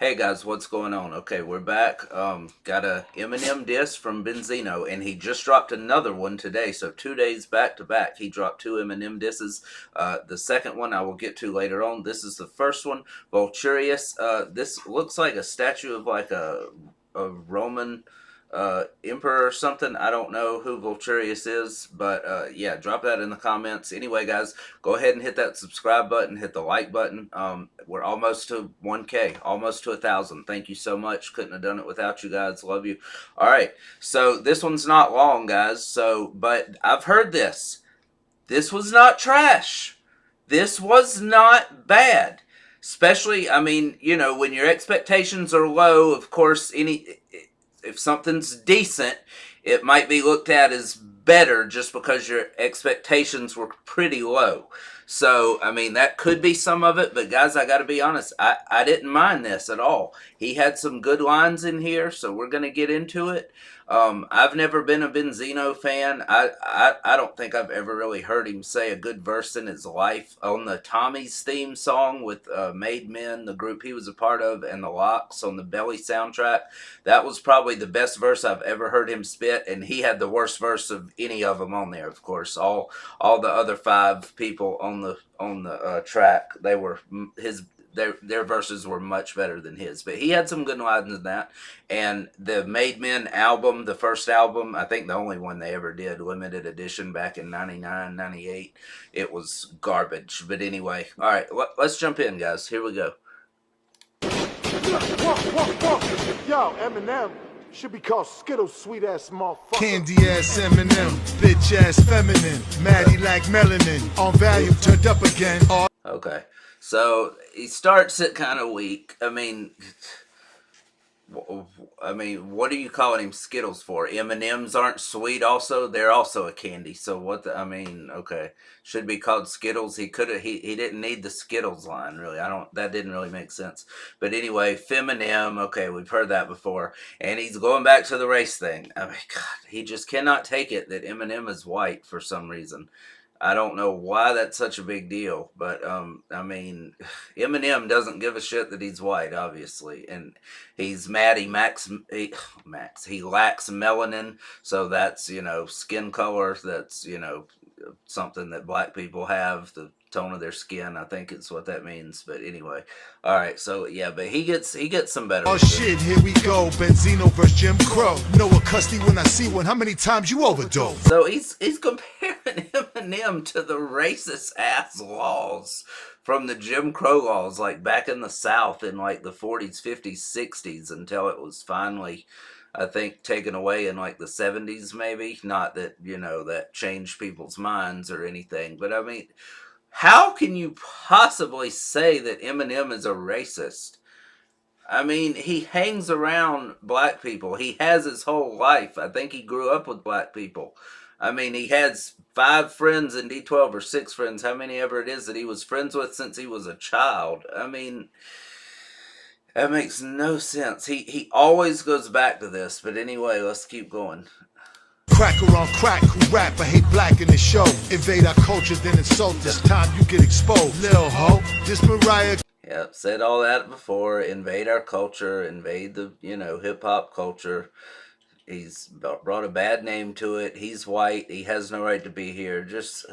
Hey guys, what's going on? Okay, we're back. Got a Eminem diss from Benzino, and he just dropped another one today. So 2 days back to back, he dropped two Eminem disses. The second one I will get to later on. This is the first one, Vulturius. This looks like a statue of like a Roman emperor or something. I don't know who Vulturius is, but yeah, drop that in the comments. Anyway, guys, go ahead and hit that subscribe button, hit the like button. We're almost to 1K, almost to 1,000. Thank you so much. Couldn't have done it without you guys. Love you. All right, so this one's not long, guys. But I've heard this. This was not trash. This was not bad. Especially, I mean, when your expectations are low, of course, if something's decent, it might be looked at as better just because your expectations were pretty low. So, I mean, that could be some of it, but guys, I got to be honest, I didn't mind this at all. He had some good lines in here, so we're going to get into it. I've never been a Benzino fan. I don't think I've ever really heard him say a good verse in his life. On the Tommy's theme song with Made Men, the group he was a part of, and the Locks on the Belly soundtrack, that was probably the best verse I've ever heard him spit, and he had the worst verse of any of them on there. Of course, all the other five people on the track, they were his. Their verses were much better than his, but he had some good lines in that. And the Made Men album, the first album, I think the only one they ever did, limited edition back in 99, 98, it was garbage. But anyway, all right, let's jump in, guys. Here we go. Yo, Eminem should be called Skittles, sweet ass motherfucker. Candy ass Eminem, bitch ass feminine, Maddie like melanin, on value turned up again. Okay, so he starts it kind of weak. I mean, what are you calling him Skittles for? M&Ms aren't sweet. Also, they're also a candy. So okay, should be called Skittles. He could have. He didn't need the Skittles line really. That didn't really make sense. But anyway, Feminem. Okay, we've heard that before. And he's going back to the race thing. I mean, God, he just cannot take it that Eminem is white for some reason. I don't know why that's such a big deal, but I mean, Eminem doesn't give a shit that he's white, obviously, and he's mad. He lacks melanin, so that's skin color. That's something that black people have. The tone of their skin, I think it's what that means. But anyway, all right. So yeah, but he gets some better. Oh shit, here we go. Benzino versus Jim Crow. Know a custody when I see one. How many times you overdose? So he's comparing Eminem to the racist ass laws from the Jim Crow laws, like back in the South in like the 40s, 50s, 60s, until it was finally, I think, taken away in like the 70s, maybe. Not that, that changed people's minds or anything. But I mean, how can you possibly say that Eminem is a racist? I mean, he hangs around black people. He has his whole life. I think he grew up with black people. I mean, he has 5 friends in D12 or 6 friends, how many ever it is that he was friends with since he was a child. I mean, that makes no sense. He always goes back to this. But anyway, let's keep going. Cracker on crack, who rap, I hate black in the show. Invade our culture, then insult us. Time you get exposed. Lil ho, this Mariah. Yep, said all that before. Invade our culture, invade the, hip-hop culture. He's brought a bad name to it. He's white. He has no right to be here. It's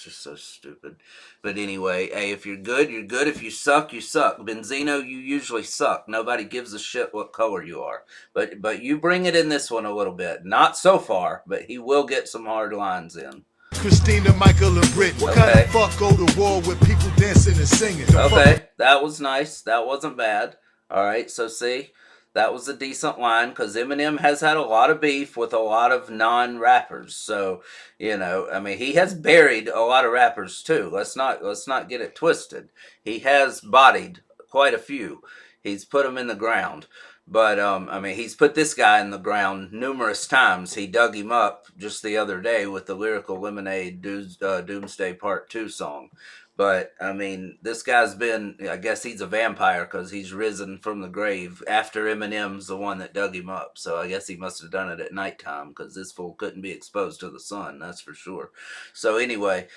just so stupid. But anyway, hey, if you're good, you're good. If you suck, you suck. Benzino, you usually suck. Nobody gives a shit what color you are. But you bring it in this one a little bit. Not so far, but he will get some hard lines in. Christina, Michael, and Britt. What kind of fuck go to war with people dancing and singing? Okay, that was nice. That wasn't bad. All right, so see, that was a decent line because Eminem has had a lot of beef with a lot of non-rappers. So, I mean, he has buried a lot of rappers too. Let's not get it twisted. He has bodied quite a few. He's put them in the ground. But, I mean, he's put this guy in the ground numerous times. He dug him up just the other day with the Lyrical Lemonade Doomsday Part 2 song. But, I mean, this guy's been, I guess he's a vampire because he's risen from the grave after Eminem's the one that dug him up. So I guess he must have done it at nighttime because this fool couldn't be exposed to the sun, that's for sure. So anyway,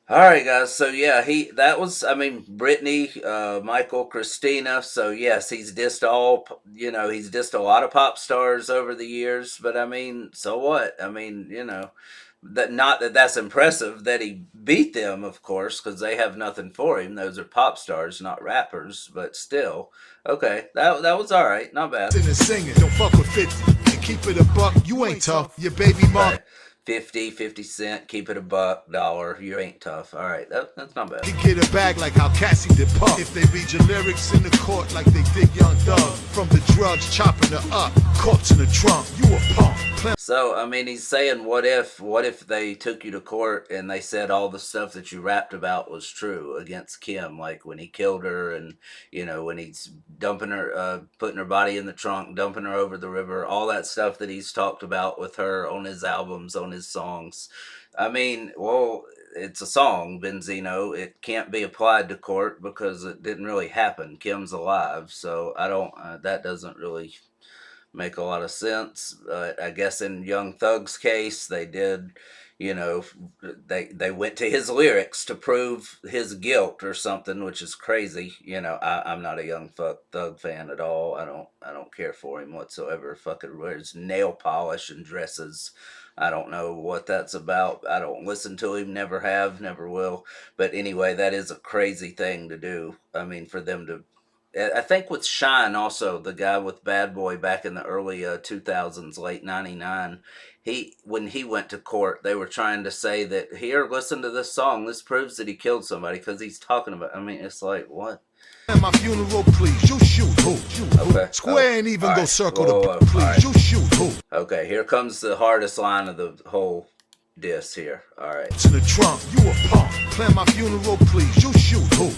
All right, guys. So yeah, that was. I mean, Brittany, Michael, Christina. So yes, he's dissed all. He's dissed a lot of pop stars over the years. But I mean, so what? I mean, that not that that's impressive that he beat them, of course, because they have nothing for him. Those are pop stars, not rappers. But still, okay, that was all right, not bad. Singing, don't fuck with 50 and keep it a buck. You ain't tough. Your baby mom. Okay. 50 cent, keep it a buck, dollar, you ain't tough. All right, that's not bad. You get a bag like how Cassie did Puff. If they read your lyrics in the court like they did Young Thug. From the drugs, chopping her up, corpse in the trunk, you a punk. So, I mean, he's saying, what if they took you to court and they said all the stuff that you rapped about was true against Kim, like when he killed her and, when he's dumping her, putting her body in the trunk, dumping her over the river, all that stuff that he's talked about with her on his albums, on his songs. I mean, well, it's a song, Benzino. It can't be applied to court because it didn't really happen. Kim's alive, so I don't, that doesn't really make a lot of sense. But I guess in Young Thug's case, they did, they went to his lyrics to prove his guilt or something, which is crazy. I'm not a Young Thug fan at all. I don't care for him whatsoever. Fucking wears nail polish and dresses. I don't know what that's about. I don't listen to him, never have, never will. But anyway, that is a crazy thing to do. I mean, for them to, I think with Shine also, the guy with Bad Boy back in the early 2000s, late 99, when he went to court, they were trying to say that, here, listen to this song, this proves that he killed somebody, because he's talking about, I mean, it's like, what? At my funeral, please, you shoot who? Okay. Square and even All go right. circle Whoa, the please, all right. you shoot who? Okay, here comes the hardest line of the whole diss here. All right. In the trunk, you a punk. Plan my funeral, please. You shoot who?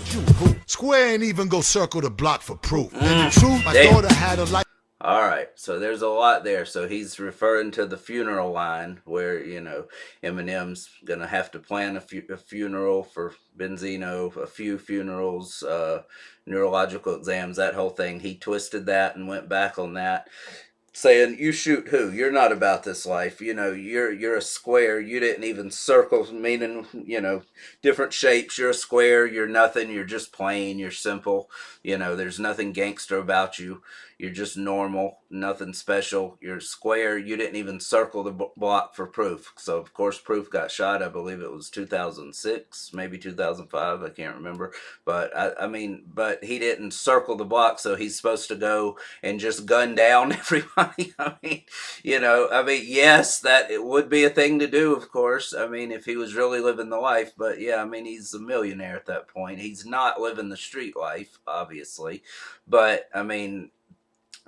Square and even go circle the block for proof. And the truth, my daughter had a life. All right, so there's a lot there. So he's referring to the funeral line where, Eminem's going to have to plan a funeral for Benzino, a few funerals, neurological exams, that whole thing. He twisted that and went back on that, saying, you shoot who? You're not about this life. You're a square. You didn't even circle, meaning, different shapes. You're a square. You're nothing. You're just plain. You're simple. There's nothing gangster about you. You're just normal, nothing special. You're square. You didn't even circle the block for Proof. So, of course, Proof got shot. I believe it was 2006, maybe 2005. I can't remember. But, but he didn't circle the block, so he's supposed to go and just gun down everybody. Yes, that it would be a thing to do, of course. I mean, if he was really living the life. But, yeah, he's a millionaire at that point. He's not living the street life, obviously. But,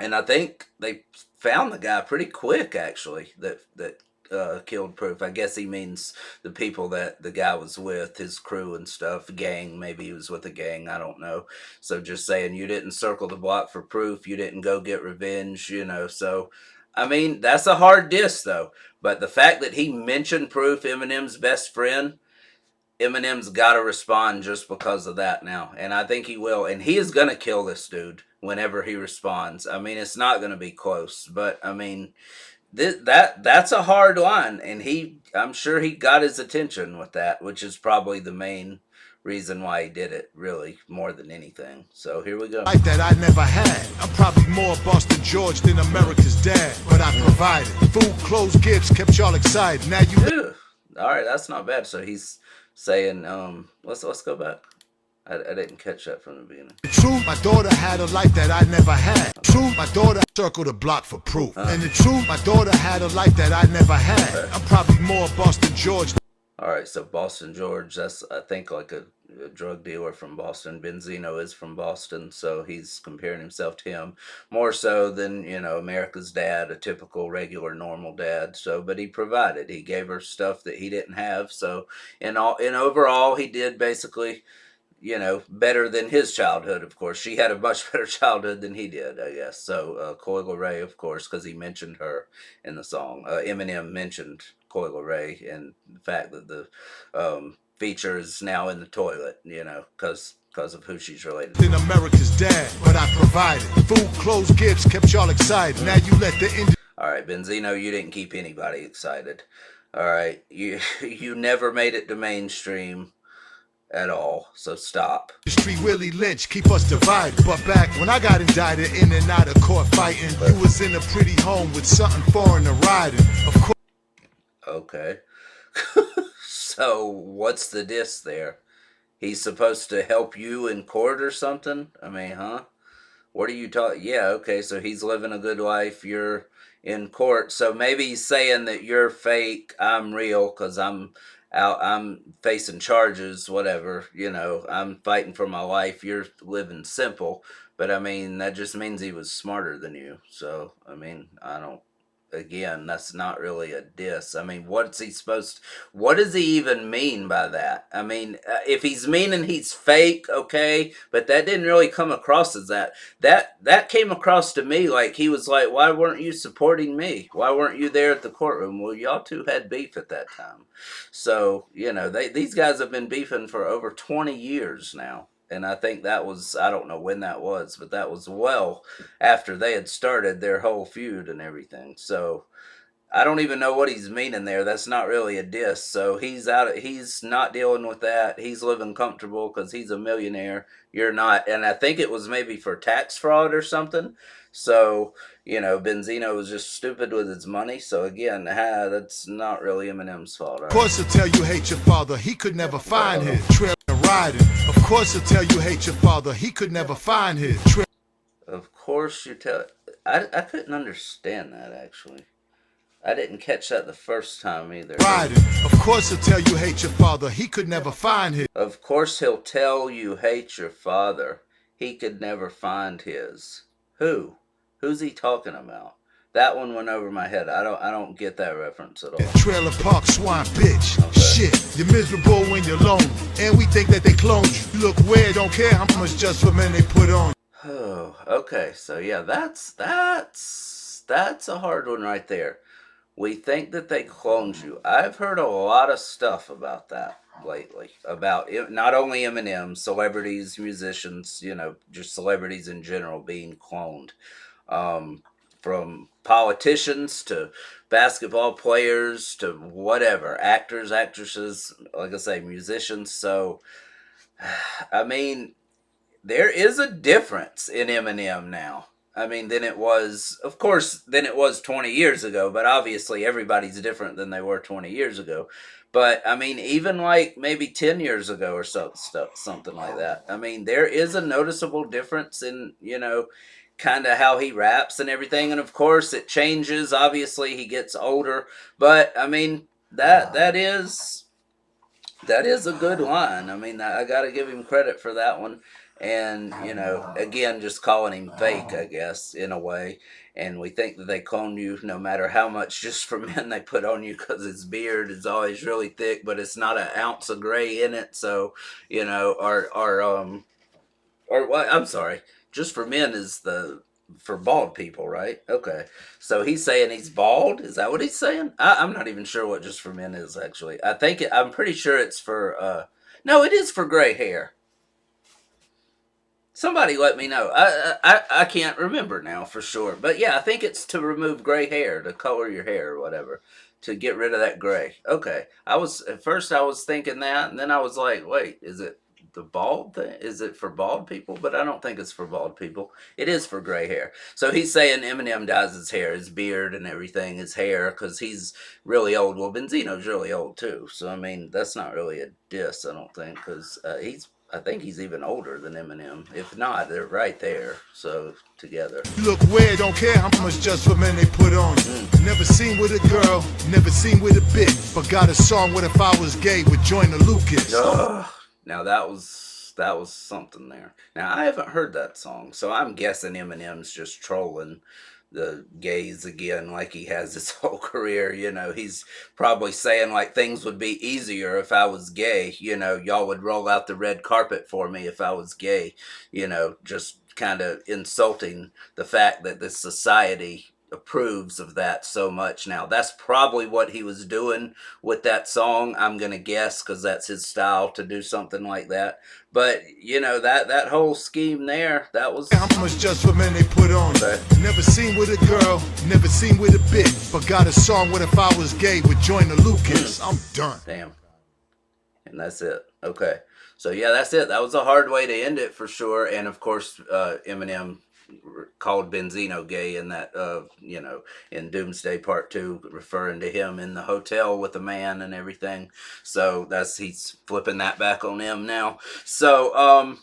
and I think they found the guy pretty quick, actually, that killed Proof. I guess he means the people that the guy was with, his crew and stuff, gang. Maybe he was with a gang, I don't know. So just saying, you didn't circle the block for Proof, you didn't go get revenge, So, that's a hard diss, though. But the fact that he mentioned Proof, Eminem's best friend, Eminem's got to respond just because of that now. And I think he will. And he is going to kill this dude whenever he responds. It's not going to be close. But, that's a hard line. And I'm sure he got his attention with that, which is probably the main reason why he did it, really, more than anything. So here we go. Like that I never had. I'm probably more Boston George than America's dad. But I provided. Food, clothes, gifts kept y'all excited. Now you... Ew. All right, that's not bad. So he's saying, let's go back. I didn't catch that from the beginning. True, my daughter had a life that I never had. True, my daughter circled the block for Proof. And the truth, my daughter had a life that I never had. Okay. I'm probably more Boston George. All right, so Boston George, that's, I think, like a drug dealer from Boston. Benzino is from Boston, so he's comparing himself to him more so than, America's dad, a typical, regular, normal dad. So, but he provided. He gave her stuff that he didn't have. So, in overall, he did basically, better than his childhood, of course. She had a much better childhood than he did, I guess. So, Coi Leray, of course, because he mentioned her in the song. Eminem mentioned Coi Leray and the fact that the feature is now in the toilet, because of who she's related to. In America's dad, but I provided. Food, clothes, gifts kept y'all excited. Now you let the... All right, Benzino, you didn't keep anybody excited. All right, you never made it to mainstream. at all. So stop. Street Willie Lynch keep us divided. But back when I got indicted in and out of court fighting, you was in a pretty home with something foreign to riding. Of course. Okay. So what's the diss there? He's supposed to help you in court or something? I mean, huh? What are you talking? Yeah, okay, so he's living a good life. You're in court. So maybe he's saying that you're fake, I'm real, because I'm out, I'm facing charges, whatever. I'm fighting for my life. You're living simple. But I mean, that just means he was smarter than you. So, I mean, I don't. Again, that's not really a diss. I mean, what does he even mean by that? I mean, if he's meaning he's fake, okay, but that didn't really come across as that. That came across to me like he was like, why weren't you supporting me? Why weren't you there at the courtroom? Well, y'all two had beef at that time. So, these guys have been beefing for over 20 years now. And I think that was, I don't know when that was, but that was well after they had started their whole feud and everything. So I don't even know what he's meaning there. That's not really a diss. So he's not dealing with that. He's living comfortable because he's a millionaire. You're not. And I think it was maybe for tax fraud or something. So, Benzino was just stupid with his money. So again, that's not really Eminem's fault. Of course he'll tell you hate your father, he could never find his trail riding. Of course he'll tell you hate your father, he could never find his trail. Of course you tell. I couldn't understand that actually. I didn't catch that the first time either. Riding. Of course he'll tell you hate your father, he could never find his. Of course he'll tell you hate your father, he could never find his. Who? Who's he talking about? That one went over my head. I don't get that reference at all. Trailer park swine bitch. Okay. Shit, you're miserable when you're lonely, and we think that they cloned you. You look weird, don't care how much just for men they put on. Oh, okay. So yeah, that's a hard one right there. We think that they cloned you. I've heard a lot of stuff about that lately. About not only Eminem, celebrities, musicians, just celebrities in general being cloned. From politicians to basketball players to whatever, actors, actresses, like I say, musicians. So, I mean, there is a difference in Eminem now. I mean, than it was, of course, than it was 20 years ago, but obviously everybody's different than they were 20 years ago. But, I mean, even like maybe 10 years ago or something like that. I mean, there is a noticeable difference in, kind of how he raps and everything. And, of course, it changes. Obviously, he gets older. But, I mean, that is a good line. I mean, I got to give him credit for that one. And, again, just calling him fake, I guess, in a way. And we think that they clone you no matter how much Just for Men they put on you because his beard is always really thick, but it's not an ounce of gray in it. So, or what? I'm sorry. Just for Men is for bald people, right? Okay. So he's saying he's bald? Is that what he's saying? I'm not even sure what Just for Men is, actually. I'm pretty sure it's for, no, it is for gray hair. Somebody let me know. I can't remember now for sure. But yeah, I think it's to remove gray hair, to color your hair or whatever, to get rid of that gray. Okay. At first I was thinking that, and then I was like, wait, is it the bald thing? Is it for bald people? But I don't think it's for bald people. It is for gray hair. So he's saying Eminem dyes his hair, his beard and everything, his hair, because he's really old. Well, Benzino's really old too. So, I mean, that's not really a diss, I don't think, because I think he's even older than Eminem. If not, they're right there. So, together. You look weird, don't care how much Just for Men they put on you. Never seen with a girl, never seen with a bitch, but got a song with If I Was Gay with Joyner Lucas. Now that was something there. Now I haven't heard that song, so I'm guessing Eminem's just trolling the gays again like he has his whole career. He's probably saying like things would be easier if I was gay. Y'all would roll out the red carpet for me if I was gay. Just kind of insulting the fact that this society approves of that so much now. That's probably what he was doing with that song, I'm going to guess, because that's his style to do something like that. But, that whole scheme there, that was... How much Just for Men they put on you. Never seen with a girl, never seen with a bitch, but got a song with If I Was Gay with Joyner Lucas. I'm done. Damn. And that's it. Okay. So yeah, that's it. That was a hard way to end it for sure. And of course, Eminem called Benzino gay in that, in Doomsday Part Two, referring to him in the hotel with the man and everything. So he's flipping that back on him now. So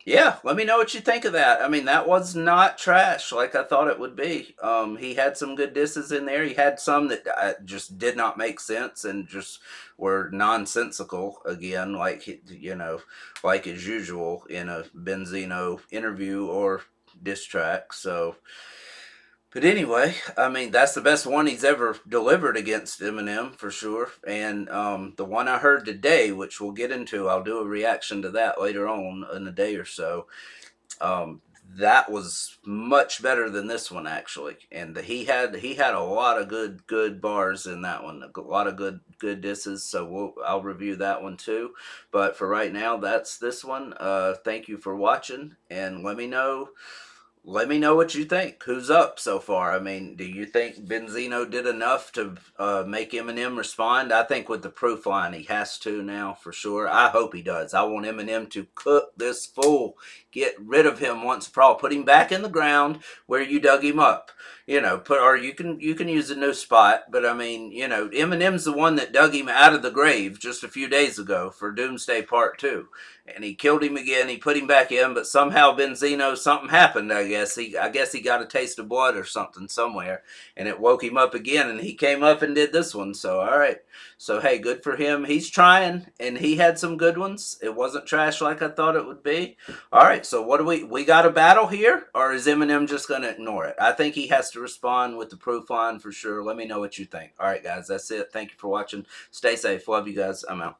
yeah, let me know what you think of that. I mean, that was not trash like I thought it would be. He had some good disses in there. He had some that just did not make sense and just were nonsensical again, like as usual in a Benzino interview or diss track. So, but anyway, I mean, that's the best one he's ever delivered against Eminem for sure. And the one I heard today, which we'll get into, I'll do a reaction to that later on in a day or so. Um, that was much better than this one actually, and he had a lot of good bars in that one, a lot of good disses. So I'll review that one too. But for right now, that's this one. Thank you for watching, and let me know what you think. Who's up so far? I mean, do you think Benzino did enough to make Eminem respond? I think with the proof line, he has to now for sure. I hope he does. I want Eminem to cook this fool, get rid of him once for all, put him back in the ground where you dug him up. Or you can use a new spot, but I mean, Eminem's the one that dug him out of the grave just a few days ago for Doomsday Part 2. And he killed him again. He put him back in, but somehow Benzino, something happened. I guess he got a taste of blood or something somewhere, and it woke him up again. And he came up and did this one. So all right. So hey, good for him. He's trying, and he had some good ones. It wasn't trash like I thought it would be. All right. So what do we got a battle here, or is Eminem just gonna ignore it? I think he has to respond with the proof line for sure. Let me know what you think. All right, guys. That's it. Thank you for watching. Stay safe. Love you guys. I'm out.